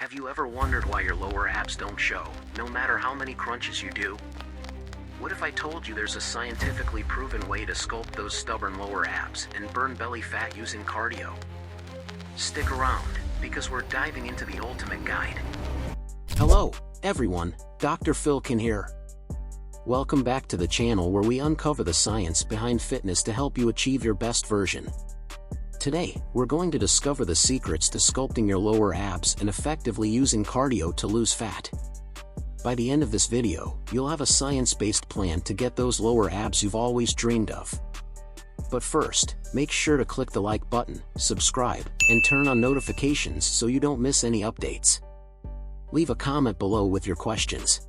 Have you ever wondered why your lower abs don't show, no matter how many crunches you do? What if I told you there's a scientifically proven way to sculpt those stubborn lower abs and burn belly fat using cardio? Stick around, because we're diving into the ultimate guide. Hello, everyone, Dr. Phill Kanne here. Welcome back to the channel where we uncover the science behind fitness to help you achieve your best version. Today, we're going to discover the secrets to sculpting your lower abs and effectively using cardio to lose fat. By the end of this video, you'll have a science-based plan to get those lower abs you've always dreamed of. But first, make sure to click the like button, subscribe, and turn on notifications so you don't miss any updates. Leave a comment below with your questions.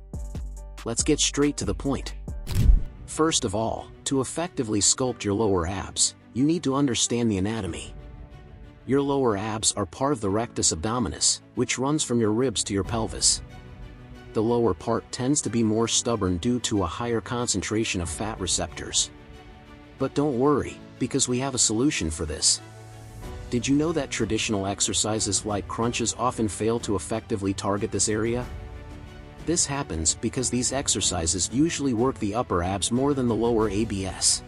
Let's get straight to the point. First of all, to effectively sculpt your lower abs, you need to understand the anatomy. Your lower abs are part of the rectus abdominis, which runs from your ribs to your pelvis. The lower part tends to be more stubborn due to a higher concentration of fat receptors. But don't worry, because we have a solution for this. Did you know that traditional exercises like crunches often fail to effectively target this area? This happens because these exercises usually work the upper abs more than the lower abs.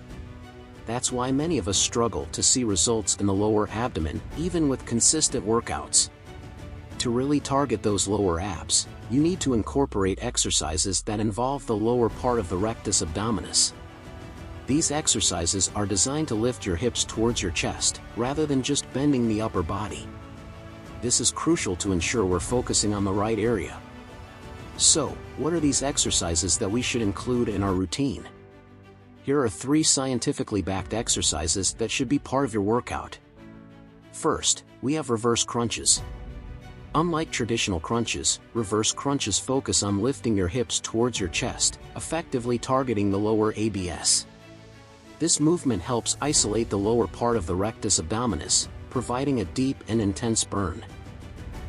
That's why many of us struggle to see results in the lower abdomen, even with consistent workouts. To really target those lower abs, you need to incorporate exercises that involve the lower part of the rectus abdominis. These exercises are designed to lift your hips towards your chest, rather than just bending the upper body. This is crucial to ensure we're focusing on the right area. So, what are these exercises that we should include in our routine? Here are 3 scientifically backed exercises that should be part of your workout. First, we have reverse crunches. Unlike traditional crunches, reverse crunches focus on lifting your hips towards your chest, effectively targeting the lower abs. This movement helps isolate the lower part of the rectus abdominis, providing a deep and intense burn.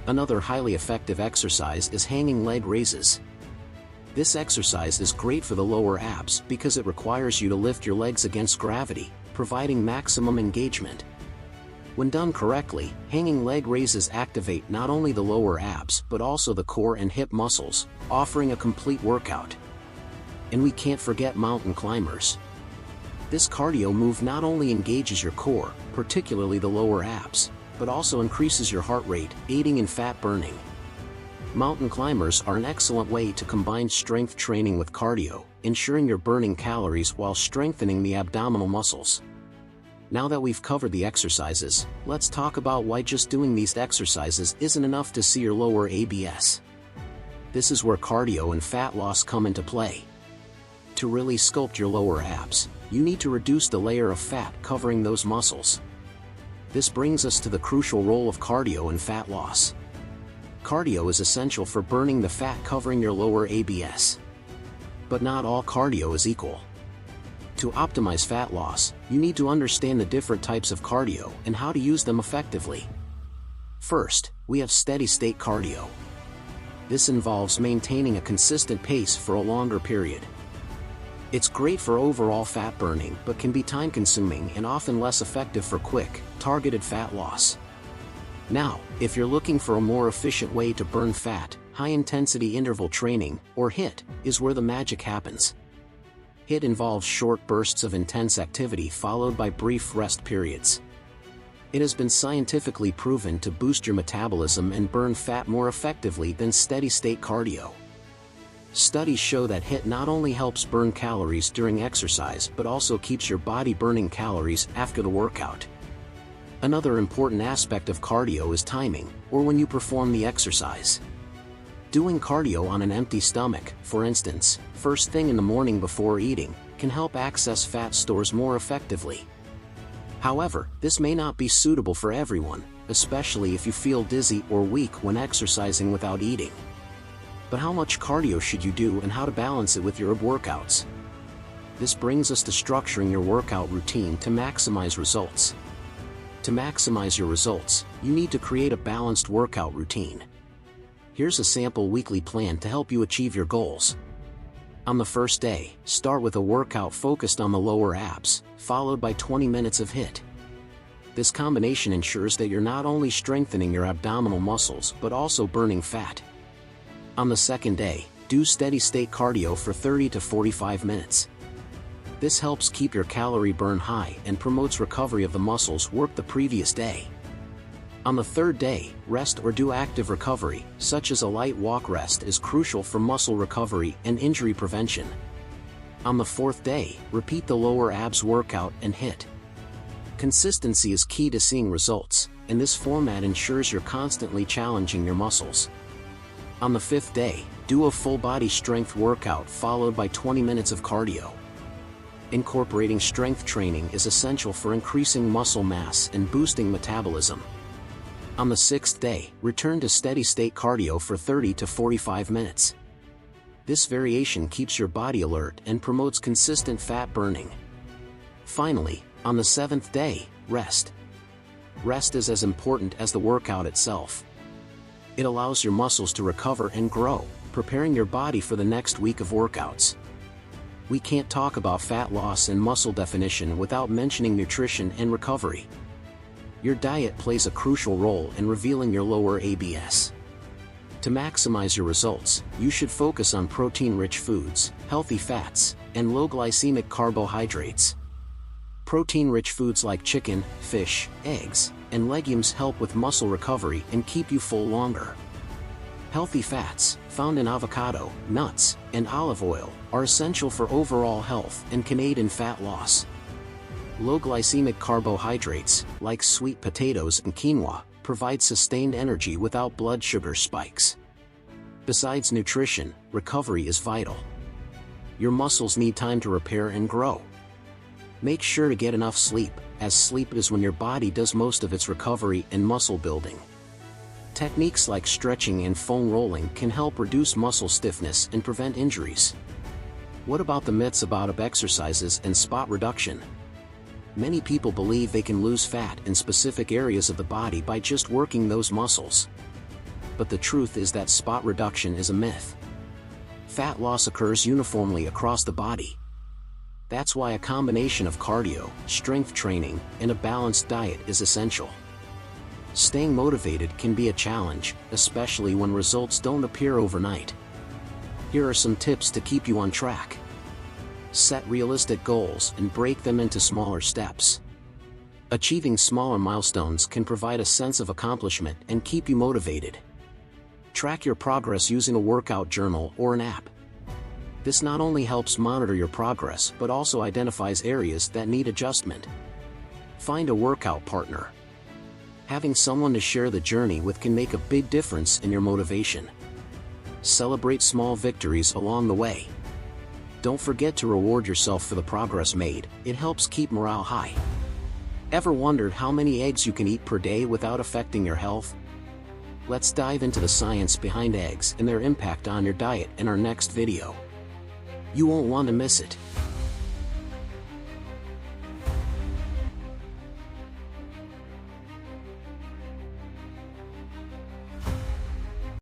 Another highly effective exercise is hanging leg raises. This exercise is great for the lower abs because it requires you to lift your legs against gravity, providing maximum engagement. When done correctly, hanging leg raises activate not only the lower abs but also the core and hip muscles, offering a complete workout. And we can't forget mountain climbers. This cardio move not only engages your core, particularly the lower abs, but also increases your heart rate, aiding in fat burning. Mountain climbers are an excellent way to combine strength training with cardio, ensuring you're burning calories while strengthening the abdominal muscles. Now that we've covered the exercises, let's talk about why just doing these exercises isn't enough to see your lower abs. This is where cardio and fat loss come into play. To really sculpt your lower abs, you need to reduce the layer of fat covering those muscles. This brings us to the crucial role of cardio in fat loss. Cardio is essential for burning the fat covering your lower abs. But not all cardio is equal. To optimize fat loss, you need to understand the different types of cardio and how to use them effectively. First, we have steady-state cardio. This involves maintaining a consistent pace for a longer period. It's great for overall fat burning but can be time-consuming and often less effective for quick, targeted fat loss. Now, if you're looking for a more efficient way to burn fat, high-intensity interval training, or HIIT, is where the magic happens. HIIT involves short bursts of intense activity followed by brief rest periods. It has been scientifically proven to boost your metabolism and burn fat more effectively than steady-state cardio. Studies show that HIIT not only helps burn calories during exercise but also keeps your body burning calories after the workout. Another important aspect of cardio is timing, or when you perform the exercise. Doing cardio on an empty stomach, for instance, first thing in the morning before eating, can help access fat stores more effectively. However, this may not be suitable for everyone, especially if you feel dizzy or weak when exercising without eating. But how much cardio should you do and how to balance it with your workouts? This brings us to structuring your workout routine to maximize results. To maximize your results, you need to create a balanced workout routine. Here's a sample weekly plan to help you achieve your goals. On the first day, start with a workout focused on the lower abs, followed by 20 minutes of HIIT. This combination ensures that you're not only strengthening your abdominal muscles but also burning fat. On the second day, do steady-state cardio for 30 to 45 minutes. This helps keep your calorie burn high and promotes recovery of the muscles worked the previous day. On the third day, rest or do active recovery, such as a light walk. Rest is crucial for muscle recovery and injury prevention. On the fourth day, repeat the lower abs workout and HIIT. Consistency is key to seeing results, and this format ensures you're constantly challenging your muscles. On the fifth day, do a full body strength workout followed by 20 minutes of cardio. Incorporating strength training is essential for increasing muscle mass and boosting metabolism. On the sixth day, return to steady-state cardio for 30 to 45 minutes. This variation keeps your body alert and promotes consistent fat burning. Finally, on the seventh day, rest. Rest is as important as the workout itself. It allows your muscles to recover and grow, preparing your body for the next week of workouts. We can't talk about fat loss and muscle definition without mentioning nutrition and recovery. Your diet plays a crucial role in revealing your lower ABS. To maximize your results, you should focus on protein-rich foods, healthy fats, and low glycemic carbohydrates. Protein-rich foods like chicken, fish, eggs, and legumes help with muscle recovery and keep you full longer. Healthy fats, found in avocado, nuts, and olive oil, are essential for overall health and can aid in fat loss. Low glycemic carbohydrates, like sweet potatoes and quinoa, provide sustained energy without blood sugar spikes. Besides nutrition, recovery is vital. Your muscles need time to repair and grow. Make sure to get enough sleep, as sleep is when your body does most of its recovery and muscle building. Techniques like stretching and foam rolling can help reduce muscle stiffness and prevent injuries. What about the myths about ab exercises and spot reduction? Many people believe they can lose fat in specific areas of the body by just working those muscles. But the truth is that spot reduction is a myth. Fat loss occurs uniformly across the body. That's why a combination of cardio, strength training, and a balanced diet is essential. Staying motivated can be a challenge, especially when results don't appear overnight. Here are some tips to keep you on track. Set realistic goals and break them into smaller steps. Achieving smaller milestones can provide a sense of accomplishment and keep you motivated. Track your progress using a workout journal or an app. This not only helps monitor your progress but also identifies areas that need adjustment. Find a workout partner. Having someone to share the journey with can make a big difference in your motivation. Celebrate small victories along the way. Don't forget to reward yourself for the progress made, it helps keep morale high. Ever wondered how many eggs you can eat per day without affecting your health? Let's dive into the science behind eggs and their impact on your diet in our next video. You won't want to miss it.